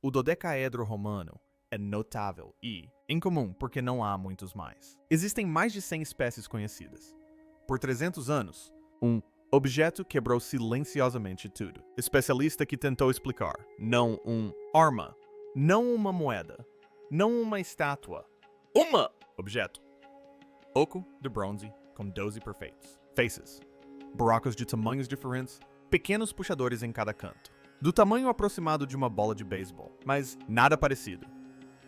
O dodecaedro romano é notável e incomum porque não há muitos mais. Existem mais de 100 espécies conhecidas. Por 300 anos, um objeto quebrou silenciosamente tudo. Especialista que tentou explicar, não arma, não uma moeda, não uma estátua, objeto. Oco de bronze com 12 perfeitos. Faces. Buracos de tamanhos diferentes, pequenos puxadores em cada canto. Do tamanho aproximado de uma bola de beisebol, mas nada parecido.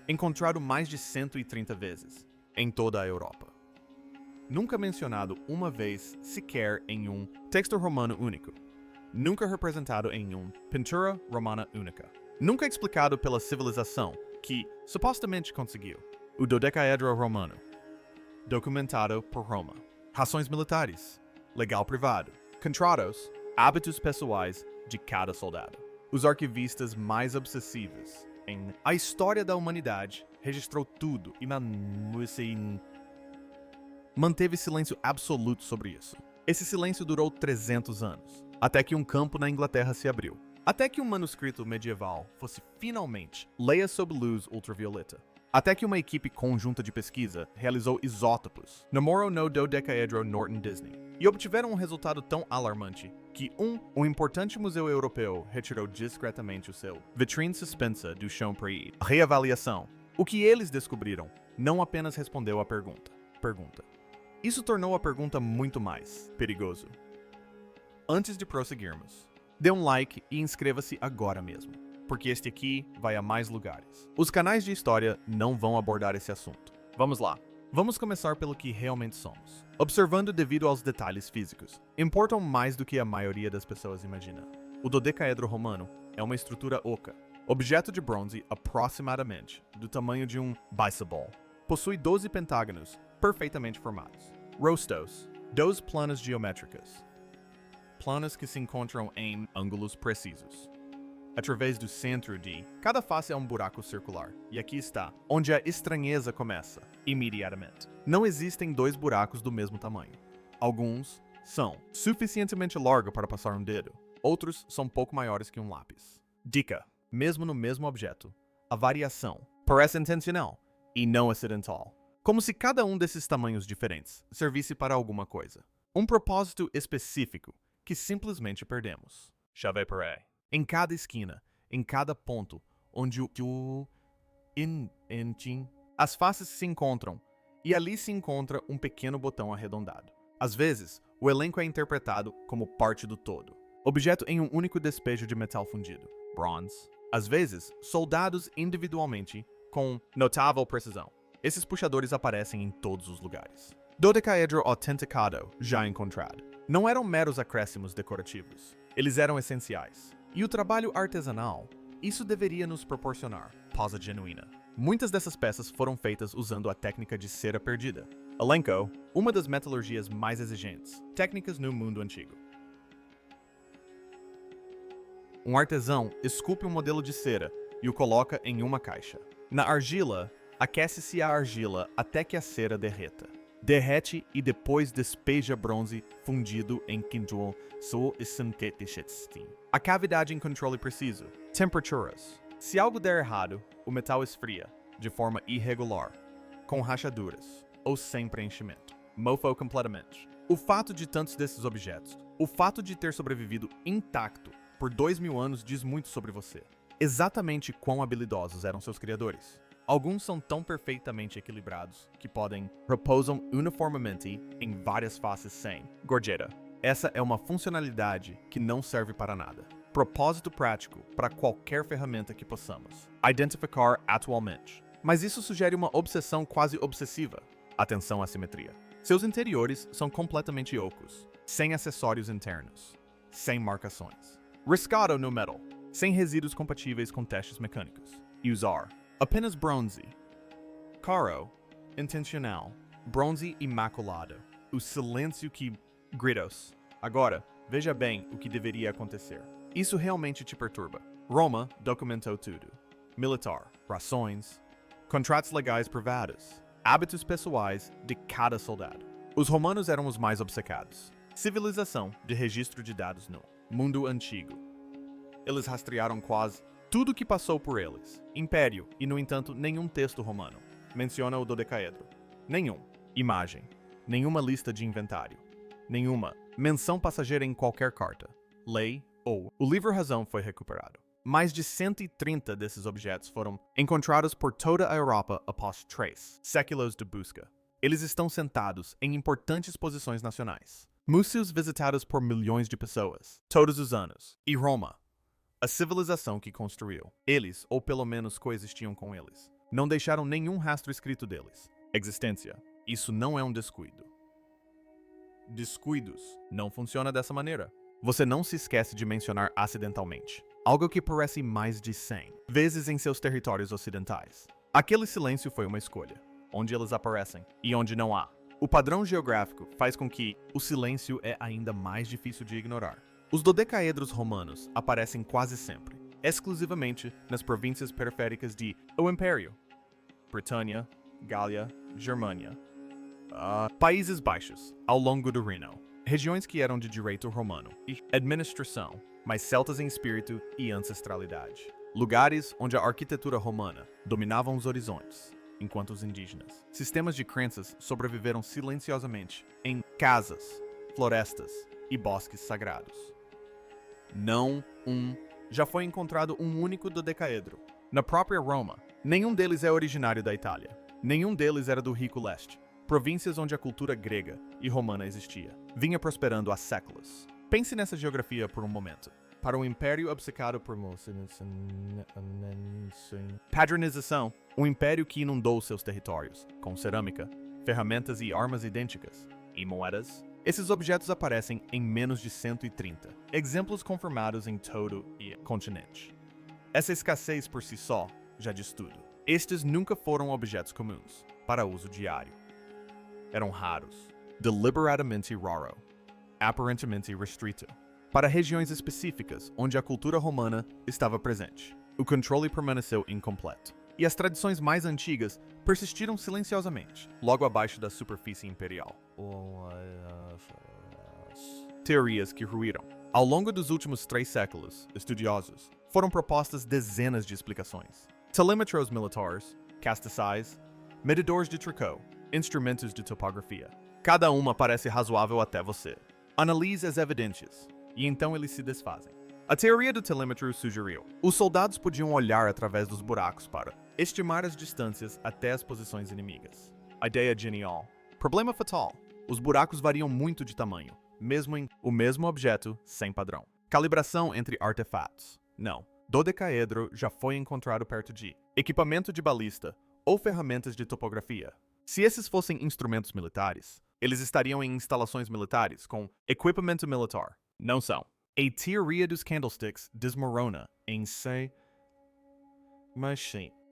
Encontrado mais de 130 vezes, em toda a Europa. Nunca mencionado uma vez sequer em um texto romano único. Nunca representado em uma pintura romana única. Nunca explicado pela civilização, que supostamente conseguiu. O dodecaedro romano. Documentado por Roma. Rações militares. Legal privado. Contratos. Hábitos pessoais de cada soldado. Os arquivistas mais obsessivos em a história da humanidade registrou tudo e manteve silêncio absoluto sobre isso. Esse silêncio durou 300 anos, até que um campo na Inglaterra se abriu. Até que um manuscrito medieval fosse finalmente leia sob luz ultravioleta. Até que uma equipe conjunta de pesquisa realizou isótopos no Morro no Dodecaedro Norton Disney e obtiveram um resultado tão alarmante que um importante museu europeu retirou discretamente o seu vitrine suspensa do chão para ir. A reavaliação. O que eles descobriram não apenas respondeu à pergunta. Isso tornou a pergunta muito mais perigoso. Antes de prosseguirmos, dê um like e inscreva-se agora mesmo, porque este aqui vai a mais lugares. Os canais de história não vão abordar esse assunto. Vamos lá. Vamos começar pelo que realmente somos. Observando devido aos detalhes físicos, importam mais do que a maioria das pessoas imagina. O dodecaedro romano é uma estrutura oca, objeto de bronze aproximadamente do tamanho de um baseball. Possui 12 pentágonos perfeitamente formados. Rostos, 12 planas geométricas. Planas que se encontram em ângulos precisos. Através do centro de cada face é um buraco circular. E aqui está, onde a estranheza começa, imediatamente. Não existem dois buracos do mesmo tamanho. Alguns são suficientemente largos para passar um dedo. Outros são pouco maiores que um lápis. Dica: mesmo no mesmo objeto, a variação parece intencional e não acidental. Como se cada um desses tamanhos diferentes servisse para alguma coisa. Um propósito específico que simplesmente perdemos. Chave por aí. Em cada esquina, em cada ponto, onde as faces se encontram, e ali se encontra um pequeno botão arredondado. Às vezes, o elenco é interpretado como parte do todo, objeto em um único despejo de metal fundido, bronze. Às vezes, soldados individualmente, com notável precisão. Esses puxadores aparecem em todos os lugares. Dodecaedro autenticado, já encontrado. Não eram meros acréscimos decorativos. Eles eram essenciais. E o trabalho artesanal, isso deveria nos proporcionar pausa genuína. Muitas dessas peças foram feitas usando a técnica de cera perdida. Elenco, uma das metalurgias mais exigentes, técnicas no mundo antigo. Um artesão esculpe um modelo de cera e o coloca em uma caixa. Na argila, aquece-se a argila até que a cera derreta. Derrete e depois despeja bronze fundido em quintal sintético. A cavidade em controle preciso. Temperaturas. Se algo der errado, o metal esfria, de forma irregular, com rachaduras, ou sem preenchimento. Mofou completamente. O fato de tantos desses objetos, o fato de ter sobrevivido intacto por 2000 anos diz muito sobre você. Exatamente quão habilidosos eram seus criadores. Alguns são tão perfeitamente equilibrados que podem repousam uniformemente em várias faces sem gorjeta. Essa é uma funcionalidade que não serve para nada. Propósito prático para qualquer ferramenta que possamos identificar atualmente. Mas isso sugere uma obsessão quase obsessiva. Atenção à simetria. Seus interiores são completamente ocos, sem acessórios internos, sem marcações. Riscado no metal, sem resíduos compatíveis com testes mecânicos. E usar apenas bronze. Caro, intencional, bronze imaculado. O silêncio que gritos. Agora, veja bem o que deveria acontecer. Isso realmente te perturba. Roma documentou tudo. Militar, rações, contratos legais privados, hábitos pessoais de cada soldado. Os romanos eram os mais obcecados. Civilização de registro de dados no mundo antigo. Eles rastrearam quase tudo que passou por eles. Império, e no entanto, nenhum texto romano menciona o dodecaedro. Nenhum. Imagem. Nenhuma lista de inventário. Nenhuma menção passageira em qualquer carta, lei ou o livro-razão foi recuperado. Mais de 130 desses objetos foram encontrados por toda a Europa após 3 séculos de busca. Eles estão sentados em importantes posições nacionais. Museus visitados por milhões de pessoas, todos os anos. E Roma, a civilização que construiu. Eles, ou pelo menos coexistiam com eles, não deixaram nenhum rastro escrito deles. Existência. Isso não é um descuido. Descuidos não funciona dessa maneira. Você não se esquece de mencionar acidentalmente algo que parece mais de 100 vezes em seus territórios ocidentais. Aquele silêncio foi uma escolha, onde eles aparecem e onde não há. O padrão geográfico faz com que o silêncio é ainda mais difícil de ignorar. Os dodecaedros romanos aparecem quase sempre, exclusivamente nas províncias periféricas de o Império, Britânia, Gália, Germânia, Países Baixos, ao longo do Reno, regiões que eram de direito romano e administração, mas celtas em espírito e ancestralidade. Lugares onde a arquitetura romana dominava os horizontes, enquanto os indígenas. Sistemas de crenças sobreviveram silenciosamente em casas, florestas e bosques sagrados. Já foi encontrado um único dodecaedro. Na própria Roma, nenhum deles é originário da Itália. Nenhum deles era do Rico Leste, províncias onde a cultura grega e romana existia. Vinha prosperando há séculos. Pense nessa geografia por um momento. Para um império obcecado por padronização, um império que inundou seus territórios com cerâmica, ferramentas e armas idênticas, e moedas, esses objetos aparecem em menos de 130, exemplos confirmados em todo o continente. Essa escassez por si só já diz tudo. Estes nunca foram objetos comuns para uso diário. Eram raros, deliberadamente raro, aparentemente restrito, para regiões específicas onde a cultura romana estava presente. O controle permaneceu incompleto, e as tradições mais antigas persistiram silenciosamente, logo abaixo da superfície imperial. Teorias que ruíram. Ao longo dos últimos 3 séculos, estudiosos foram propostas dezenas de explicações. Telémetros militares, castiçais, medidores de Tricot, instrumentos de topografia. Cada uma parece razoável até você. Analise as evidências, e então eles se desfazem. A teoria do telêmetro sugeriu: os soldados podiam olhar através dos buracos para estimar as distâncias até as posições inimigas. A ideia genial. Problema fatal: os buracos variam muito de tamanho, mesmo em o mesmo objeto sem padrão. Calibração entre artefatos. Não. Dodecaedro já foi encontrado perto de equipamento de balista ou ferramentas de topografia. Se esses fossem instrumentos militares, eles estariam em instalações militares com equipamento militar. Não são. A teoria dos candlesticks desmorona em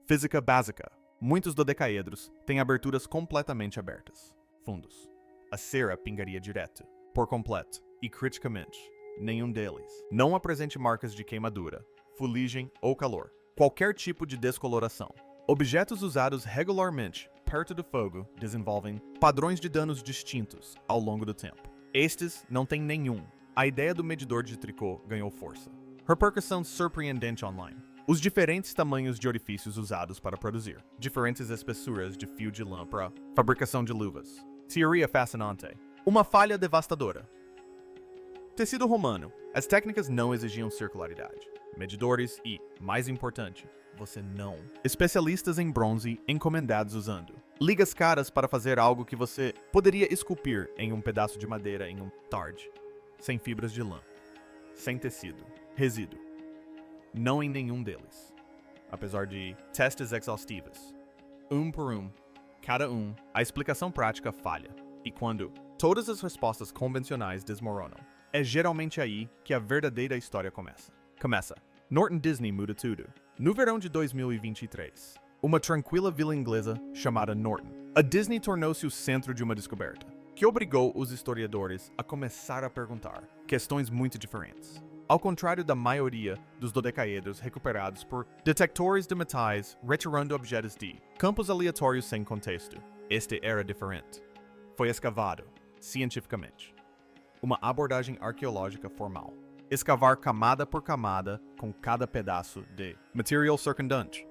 física básica. Muitos dodecaedros têm aberturas completamente abertas. Fundos. A cera pingaria direto, por completo, e criticamente, nenhum deles não apresente marcas de queimadura, fuligem ou calor. Qualquer tipo de descoloração. Objetos usados regularmente perto do fogo desenvolvem padrões de danos distintos ao longo do tempo. Estes não têm nenhum. A ideia do medidor de tricô ganhou força. Repercussão surpreendente online. Os diferentes tamanhos de orifícios usados para produzir. Diferentes espessuras de fio de lã para fabricação de luvas. Teoria fascinante. Uma falha devastadora. Tecido romano. As técnicas não exigiam circularidade. Medidores e, mais importante, você não. Especialistas em bronze encomendados usando ligas caras para fazer algo que você poderia esculpir em um pedaço de madeira em um tarde. Sem fibras de lã. Sem tecido. Resíduo. Não em nenhum deles. Apesar de testes exaustivos. Por cada a explicação prática falha. E quando todas as respostas convencionais desmoronam, é geralmente aí que a verdadeira história começa. Norton Disney muda tudo. No verão de 2023, uma tranquila vila inglesa chamada Norton, a Disney tornou-se o centro de uma descoberta, que obrigou os historiadores a começar a perguntar questões muito diferentes. Ao contrário da maioria dos dodecaedros recuperados por detectores de metais retirando objetos de campos aleatórios sem contexto, este era diferente. Foi escavado, cientificamente. Uma abordagem arqueológica formal. escavar camada por camada com cada pedaço de material circundante,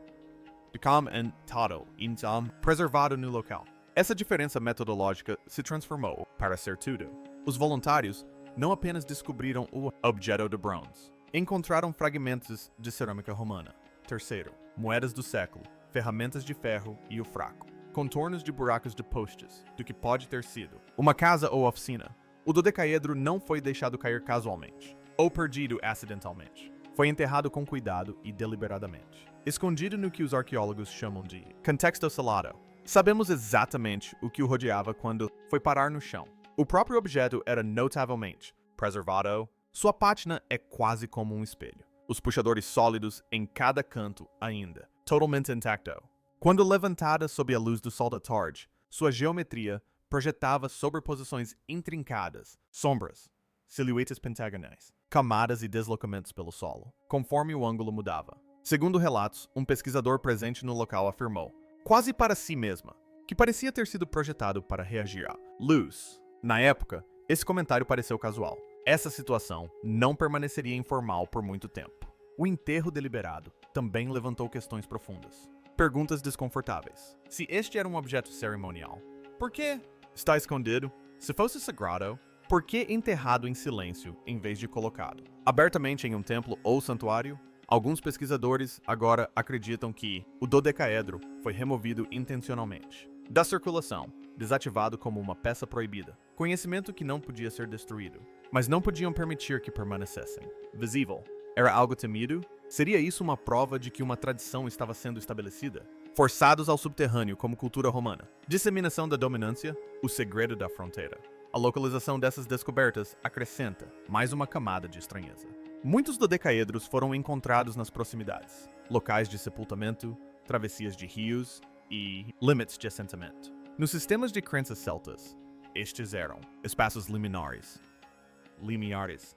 documentado, então preservado no local. Essa diferença metodológica se transformou para ser tudo. Os voluntários não apenas descobriram o objeto de bronze, encontraram fragmentos de cerâmica romana. Terceiro, moedas do século, ferramentas de ferro e o fraco, contornos de buracos de postes, do que pode ter sido uma casa ou oficina. O dodecaedro não foi deixado cair casualmente, ou perdido acidentalmente. Foi enterrado com cuidado e deliberadamente, escondido no que os arqueólogos chamam de contexto selado. Sabemos exatamente o que o rodeava quando foi parar no chão. O próprio objeto era notavelmente preservado. Sua pátina é quase como um espelho. Os puxadores sólidos em cada canto ainda, totalmente intacto. Quando levantada sob a luz do sol da tarde, sua geometria projetava sobreposições intrincadas, sombras, silhuetas pentagonais, camadas e deslocamentos pelo solo, conforme o ângulo mudava. Segundo relatos, um pesquisador presente no local afirmou, quase para si mesma, que parecia ter sido projetado para reagir à luz. Na época, esse comentário pareceu casual. Essa situação não permaneceria informal por muito tempo. O enterro deliberado também levantou questões profundas. Perguntas desconfortáveis. Se este era um objeto cerimonial, por que está escondido? Se fosse sagrado, por que enterrado em silêncio em vez de colocado abertamente em um templo ou santuário? Alguns pesquisadores agora acreditam que o dodecaedro foi removido intencionalmente da circulação, desativado como uma peça proibida, conhecimento que não podia ser destruído, mas não podiam permitir que permanecessem. Visível. Era algo temido? Seria isso uma prova de que uma tradição estava sendo estabelecida? Forçados ao subterrâneo como cultura romana. Disseminação da dominância? O segredo da fronteira. A localização dessas descobertas acrescenta mais uma camada de estranheza. Muitos dodecaedros foram encontrados nas proximidades, locais de sepultamento, travessias de rios e limites de assentamento. Nos sistemas de crenças celtas, estes eram espaços liminares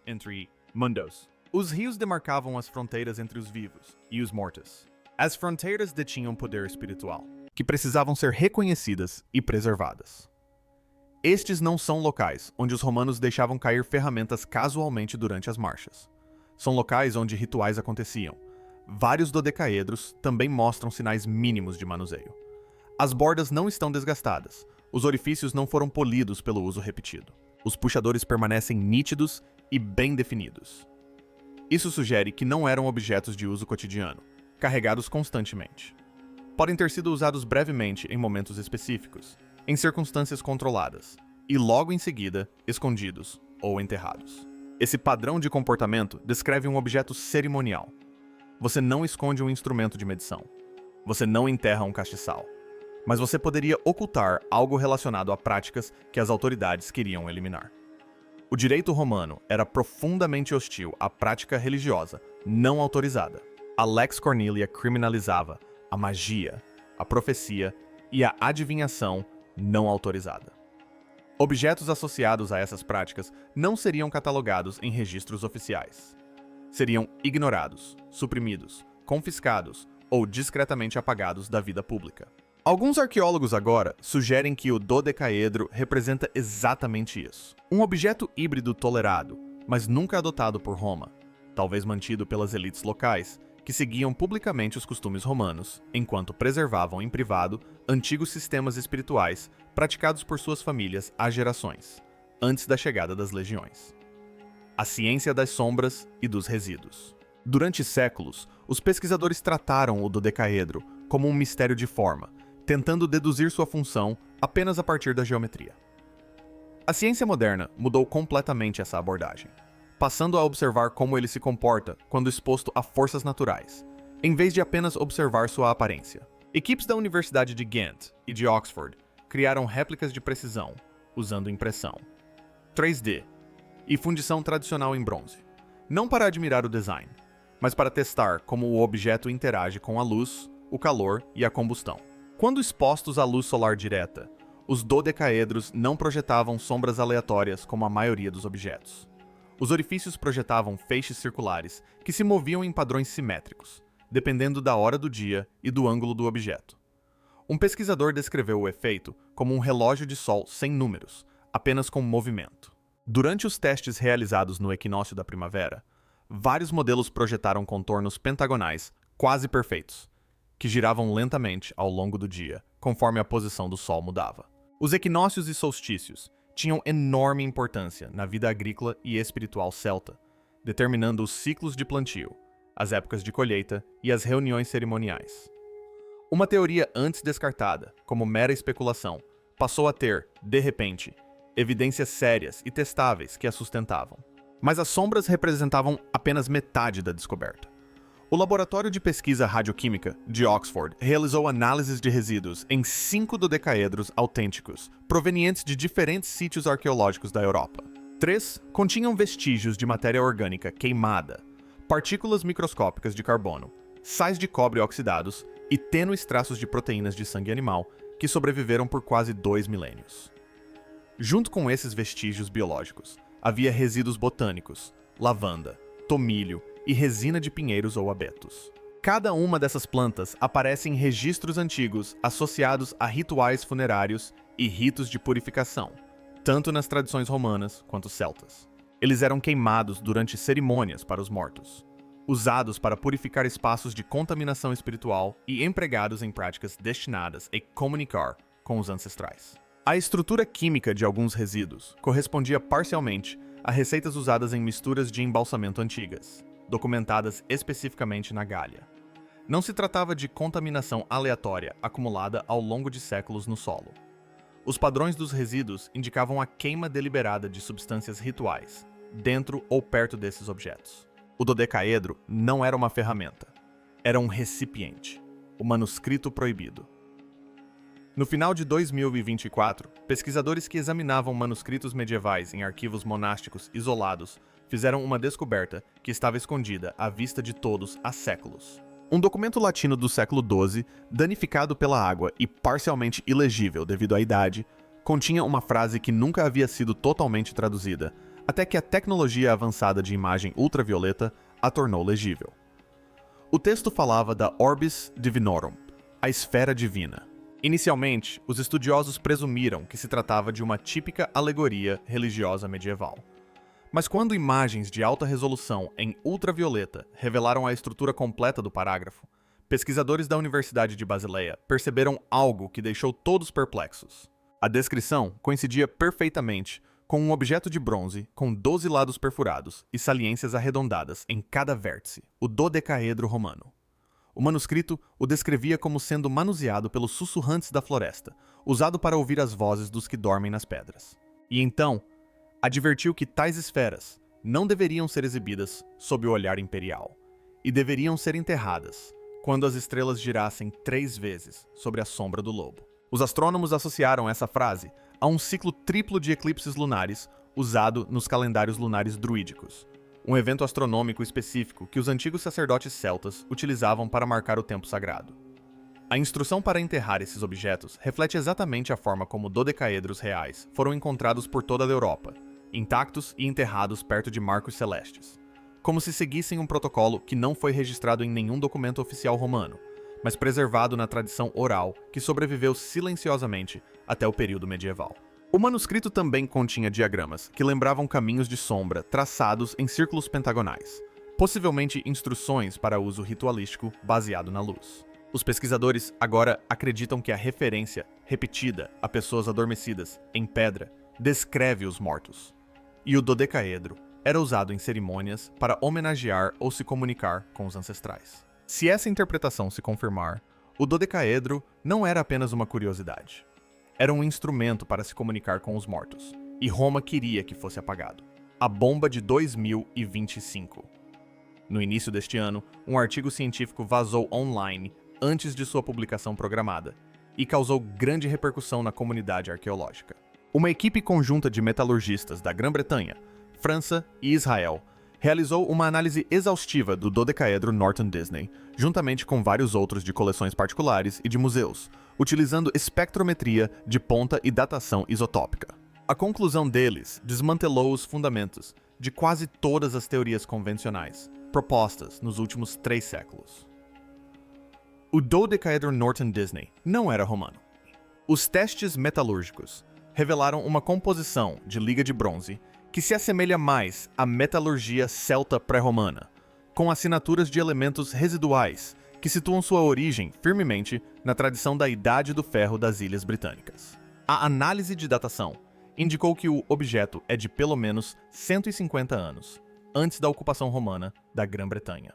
entre mundos. Os rios demarcavam as fronteiras entre os vivos e os mortos. As fronteiras detinham poder espiritual, que precisavam ser reconhecidas e preservadas. Estes não são locais onde os romanos deixavam cair ferramentas casualmente durante as marchas. São locais onde rituais aconteciam. Vários dodecaedros também mostram sinais mínimos de manuseio. As bordas não estão desgastadas, os orifícios não foram polidos pelo uso repetido. Os puxadores permanecem nítidos e bem definidos. Isso sugere que não eram objetos de uso cotidiano, carregados constantemente. Podem ter sido usados brevemente em momentos específicos, em circunstâncias controladas, e logo em seguida, escondidos ou enterrados. Esse padrão de comportamento descreve um objeto cerimonial. Você não esconde um instrumento de medição. Você não enterra um castiçal. Mas você poderia ocultar algo relacionado a práticas que as autoridades queriam eliminar. O direito romano era profundamente hostil à prática religiosa não autorizada. A Lex Cornelia criminalizava a magia, a profecia e a adivinhação não autorizada. Objetos associados a essas práticas não seriam catalogados em registros oficiais. Seriam ignorados, suprimidos, confiscados ou discretamente apagados da vida pública. Alguns arqueólogos agora sugerem que o dodecaedro representa exatamente isso. Um objeto híbrido tolerado, mas nunca adotado por Roma, talvez mantido pelas elites locais, que seguiam publicamente os costumes romanos, enquanto preservavam em privado antigos sistemas espirituais praticados por suas famílias há gerações, antes da chegada das legiões. A ciência das sombras e dos resíduos. Durante séculos, os pesquisadores trataram o dodecaedro como um mistério de forma, tentando deduzir sua função apenas a partir da geometria. A ciência moderna mudou completamente essa abordagem, passando a observar como ele se comporta quando exposto a forças naturais, em vez de apenas observar sua aparência. Equipes da Universidade de Ghent e de Oxford criaram réplicas de precisão, usando impressão 3D e fundição tradicional em bronze, não para admirar o design, mas para testar como o objeto interage com a luz, o calor e a combustão. Quando expostos à luz solar direta, os dodecaedros não projetavam sombras aleatórias como a maioria dos objetos. Os orifícios projetavam feixes circulares que se moviam em padrões simétricos, dependendo da hora do dia e do ângulo do objeto. Um pesquisador descreveu o efeito como um relógio de sol sem números, apenas com movimento. Durante os testes realizados no equinócio da primavera, vários modelos projetaram contornos pentagonais quase perfeitos, que giravam lentamente ao longo do dia, conforme a posição do Sol mudava. Os equinócios e solstícios tinham enorme importância na vida agrícola e espiritual celta, determinando os ciclos de plantio, as épocas de colheita e as reuniões cerimoniais. Uma teoria antes descartada, como mera especulação, passou a ter, de repente, evidências sérias e testáveis que a sustentavam. Mas as sombras representavam apenas metade da descoberta. O Laboratório de Pesquisa Radioquímica de Oxford realizou análises de resíduos em 5 dodecaedros autênticos, provenientes de diferentes sítios arqueológicos da Europa. 3 continham vestígios de matéria orgânica queimada, partículas microscópicas de carbono, sais de cobre oxidados e tênues traços de proteínas de sangue animal que sobreviveram por quase 2 milênios. Junto com esses vestígios biológicos, havia resíduos botânicos, lavanda, tomilho e resina de pinheiros ou abetos. Cada uma dessas plantas aparece em registros antigos associados a rituais funerários e ritos de purificação, tanto nas tradições romanas quanto celtas. Eles eram queimados durante cerimônias para os mortos, usados para purificar espaços de contaminação espiritual e empregados em práticas destinadas a comunicar com os ancestrais. A estrutura química de alguns resíduos correspondia parcialmente a receitas usadas em misturas de embalsamento antigas, documentadas especificamente na Gália. Não se tratava de contaminação aleatória acumulada ao longo de séculos no solo. Os padrões dos resíduos indicavam a queima deliberada de substâncias rituais, dentro ou perto desses objetos. O dodecaedro não era uma ferramenta, era um recipiente, o manuscrito proibido. No final de 2024, pesquisadores que examinavam manuscritos medievais em arquivos monásticos isolados fizeram uma descoberta que estava escondida à vista de todos há séculos. Um documento latino do século XII, danificado pela água e parcialmente ilegível devido à idade, continha uma frase que nunca havia sido totalmente traduzida, até que a tecnologia avançada de imagem ultravioleta a tornou legível. O texto falava da Orbis Divinorum, a esfera divina. Inicialmente, os estudiosos presumiram que se tratava de uma típica alegoria religiosa medieval. Mas quando imagens de alta resolução em ultravioleta revelaram a estrutura completa do parágrafo, pesquisadores da Universidade de Basileia perceberam algo que deixou todos perplexos. A descrição coincidia perfeitamente com um objeto de bronze com 12 lados perfurados e saliências arredondadas em cada vértice, o dodecaedro romano. O manuscrito o descrevia como sendo manuseado pelos sussurrantes da floresta, usado para ouvir as vozes dos que dormem nas pedras. E então, advertiu que tais esferas não deveriam ser exibidas sob o olhar imperial, e deveriam ser enterradas quando as estrelas girassem 3 vezes sobre a sombra do lobo. Os astrônomos associaram essa frase a um ciclo triplo de eclipses lunares usado nos calendários lunares druídicos, um evento astronômico específico que os antigos sacerdotes celtas utilizavam para marcar o tempo sagrado. A instrução para enterrar esses objetos reflete exatamente a forma como dodecaedros reais foram encontrados por toda a Europa, intactos e enterrados perto de marcos celestes, como se seguissem um protocolo que não foi registrado em nenhum documento oficial romano, mas preservado na tradição oral que sobreviveu silenciosamente até o período medieval. O manuscrito também continha diagramas que lembravam caminhos de sombra traçados em círculos pentagonais, possivelmente instruções para uso ritualístico baseado na luz. Os pesquisadores agora acreditam que a referência repetida a pessoas adormecidas em pedra descreve os mortos, e o dodecaedro era usado em cerimônias para homenagear ou se comunicar com os ancestrais. Se essa interpretação se confirmar, o dodecaedro não era apenas uma curiosidade. Era um instrumento para se comunicar com os mortos, e Roma queria que fosse apagado. A bomba de 2025. No início deste ano, um artigo científico vazou online antes de sua publicação programada, e causou grande repercussão na comunidade arqueológica. Uma equipe conjunta de metalurgistas da Grã-Bretanha, França e Israel realizou uma análise exaustiva do dodecaedro Norton Disney, juntamente com vários outros de coleções particulares e de museus, utilizando espectrometria de ponta e datação isotópica. A conclusão deles desmantelou os fundamentos de quase todas as teorias convencionais propostas nos últimos 3 séculos. O dodecaedro Norton Disney não era romano. Os testes metalúrgicos revelaram uma composição de liga de bronze que se assemelha mais à metalurgia celta pré-romana, com assinaturas de elementos residuais que situam sua origem firmemente na tradição da Idade do Ferro das Ilhas Britânicas. A análise de datação indicou que o objeto é de pelo menos 150 anos, antes da ocupação romana da Grã-Bretanha.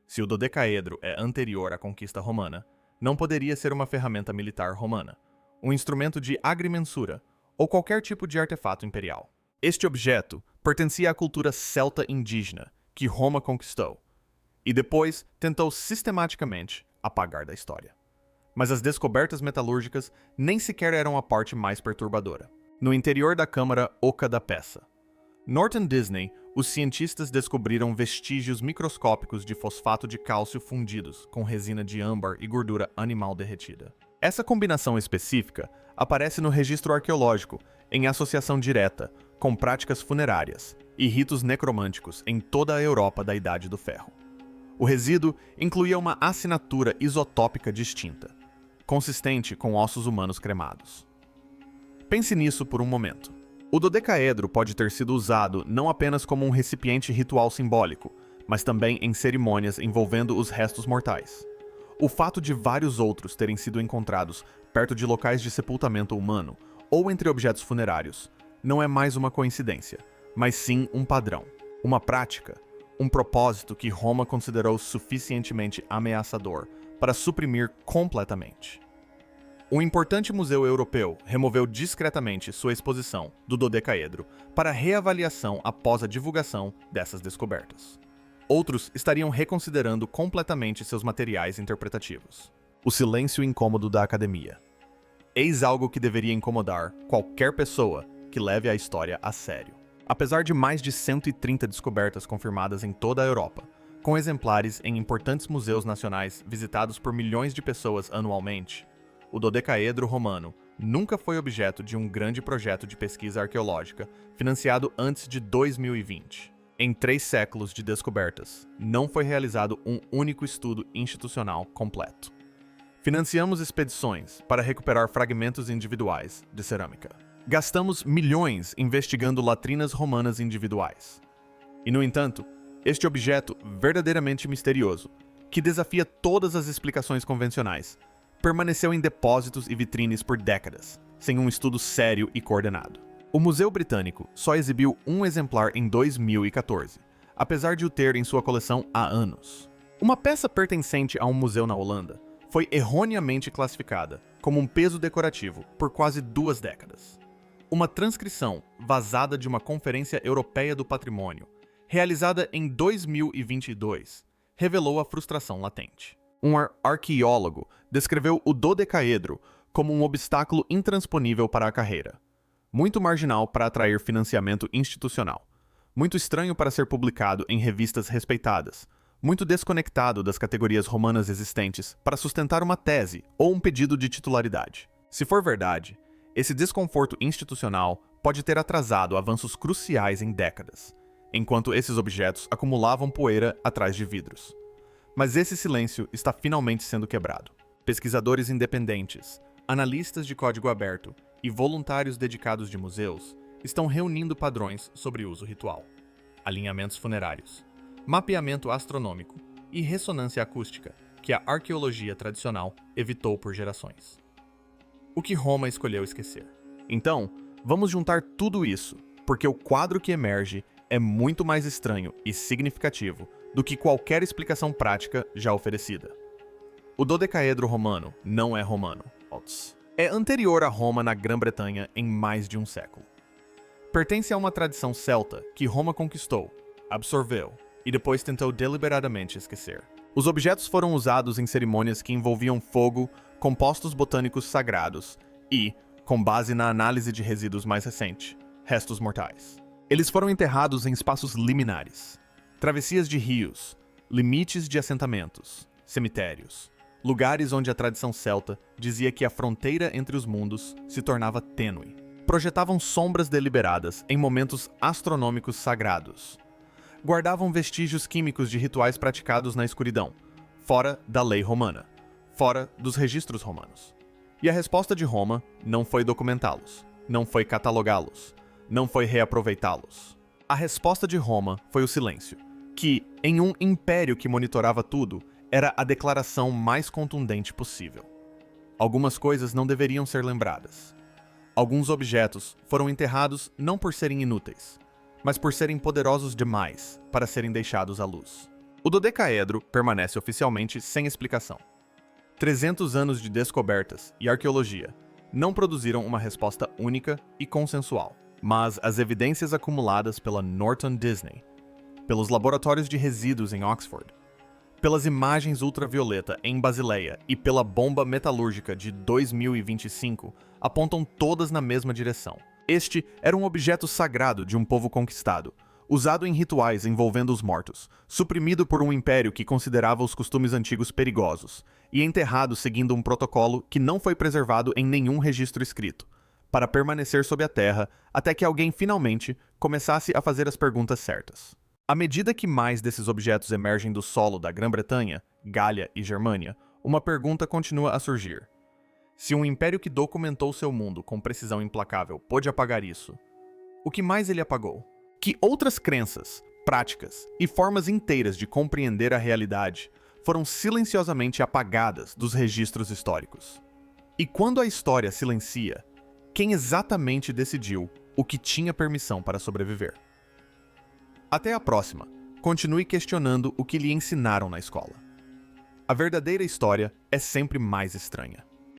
Se o dodecaedro é anterior à conquista romana, não poderia ser uma ferramenta militar romana, um instrumento de agrimensura ou qualquer tipo de artefato imperial. Este objeto pertencia à cultura celta indígena que Roma conquistou e depois tentou sistematicamente apagar da história. Mas as descobertas metalúrgicas nem sequer eram a parte mais perturbadora. No interior da câmara oca da peça, Norton Disney, os cientistas descobriram vestígios microscópicos de fosfato de cálcio fundidos com resina de âmbar e gordura animal derretida. Essa combinação específica aparece no registro arqueológico em associação direta com práticas funerárias e ritos necromânticos em toda a Europa da Idade do Ferro. O resíduo incluía uma assinatura isotópica distinta, consistente com ossos humanos cremados. Pense nisso por um momento. O dodecaedro pode ter sido usado não apenas como um recipiente ritual simbólico, mas também em cerimônias envolvendo os restos mortais. O fato de vários outros terem sido encontrados perto de locais de sepultamento humano ou entre objetos funerários não é mais uma coincidência, mas sim um padrão, uma prática, um propósito que Roma considerou suficientemente ameaçador para suprimir completamente. Um importante museu europeu removeu discretamente sua exposição do dodecaedro para reavaliação após a divulgação dessas descobertas. Outros estariam reconsiderando completamente seus materiais interpretativos. O silêncio incômodo da academia. Eis algo que deveria incomodar qualquer pessoa que leve a história a sério. Apesar de mais de 130 descobertas confirmadas em toda a Europa, com exemplares em importantes museus nacionais visitados por milhões de pessoas anualmente, o dodecaedro romano nunca foi objeto de um grande projeto de pesquisa arqueológica financiado antes de 2020. Em 3 séculos de descobertas, não foi realizado um único estudo institucional completo. Financiamos expedições para recuperar fragmentos individuais de cerâmica. Gastamos milhões investigando latrinas romanas individuais. E, no entanto, este objeto verdadeiramente misterioso, que desafia todas as explicações convencionais, permaneceu em depósitos e vitrines por décadas, sem um estudo sério e coordenado. O Museu Britânico só exibiu um exemplar em 2014, apesar de o ter em sua coleção há anos. Uma peça pertencente a um museu na Holanda foi erroneamente classificada como um peso decorativo por quase 2 décadas. Uma transcrição vazada de uma Conferência Europeia do Patrimônio, realizada em 2022, revelou a frustração latente. Um arqueólogo descreveu o dodecaedro como um obstáculo intransponível para a carreira, muito marginal para atrair financiamento institucional, muito estranho para ser publicado em revistas respeitadas, muito desconectado das categorias romanas existentes para sustentar uma tese ou um pedido de titularidade. Se for verdade, esse desconforto institucional pode ter atrasado avanços cruciais em décadas, enquanto esses objetos acumulavam poeira atrás de vidros. Mas esse silêncio está finalmente sendo quebrado. Pesquisadores independentes, analistas de código aberto e voluntários dedicados de museus estão reunindo padrões sobre uso ritual, alinhamentos funerários, mapeamento astronômico e ressonância acústica que a arqueologia tradicional evitou por gerações. O que Roma escolheu esquecer. Então, vamos juntar tudo isso, porque o quadro que emerge é muito mais estranho e significativo do que qualquer explicação prática já oferecida. O dodecaedro romano não é romano. É anterior a Roma na Grã-Bretanha em mais de um século. Pertence a uma tradição celta que Roma conquistou, absorveu e depois tentou deliberadamente esquecer. Os objetos foram usados em cerimônias que envolviam fogo, compostos botânicos sagrados e, com base na análise de resíduos mais recente, restos mortais. Eles foram enterrados em espaços liminares, travessias de rios, limites de assentamentos, cemitérios, lugares onde a tradição celta dizia que a fronteira entre os mundos se tornava tênue. Projetavam sombras deliberadas em momentos astronômicos sagrados. Guardavam vestígios químicos de rituais praticados na escuridão, fora da lei romana, fora dos registros romanos. E a resposta de Roma não foi documentá-los, não foi catalogá-los, não foi reaproveitá-los. A resposta de Roma foi o silêncio, que, em um império que monitorava tudo, era a declaração mais contundente possível. Algumas coisas não deveriam ser lembradas. Alguns objetos foram enterrados não por serem inúteis, mas por serem poderosos demais para serem deixados à luz. O dodecaedro permanece oficialmente sem explicação. 300 anos de descobertas e arqueologia não produziram uma resposta única e consensual, mas as evidências acumuladas pela Norton Disney, pelos laboratórios de resíduos em Oxford, pelas imagens ultravioleta em Basileia e pela bomba metalúrgica de 2025 apontam todas na mesma direção. Este era um objeto sagrado de um povo conquistado, usado em rituais envolvendo os mortos, suprimido por um império que considerava os costumes antigos perigosos, e enterrado seguindo um protocolo que não foi preservado em nenhum registro escrito, para permanecer sob a terra até que alguém finalmente começasse a fazer as perguntas certas. À medida que mais desses objetos emergem do solo da Grã-Bretanha, Gália e Germânia, uma pergunta continua a surgir. Se um império que documentou seu mundo com precisão implacável pôde apagar isso, o que mais ele apagou? Que outras crenças, práticas e formas inteiras de compreender a realidade foram silenciosamente apagadas dos registros históricos? E quando a história silencia, quem exatamente decidiu o que tinha permissão para sobreviver? Até a próxima. Continue questionando o que lhe ensinaram na escola. A verdadeira história é sempre mais estranha.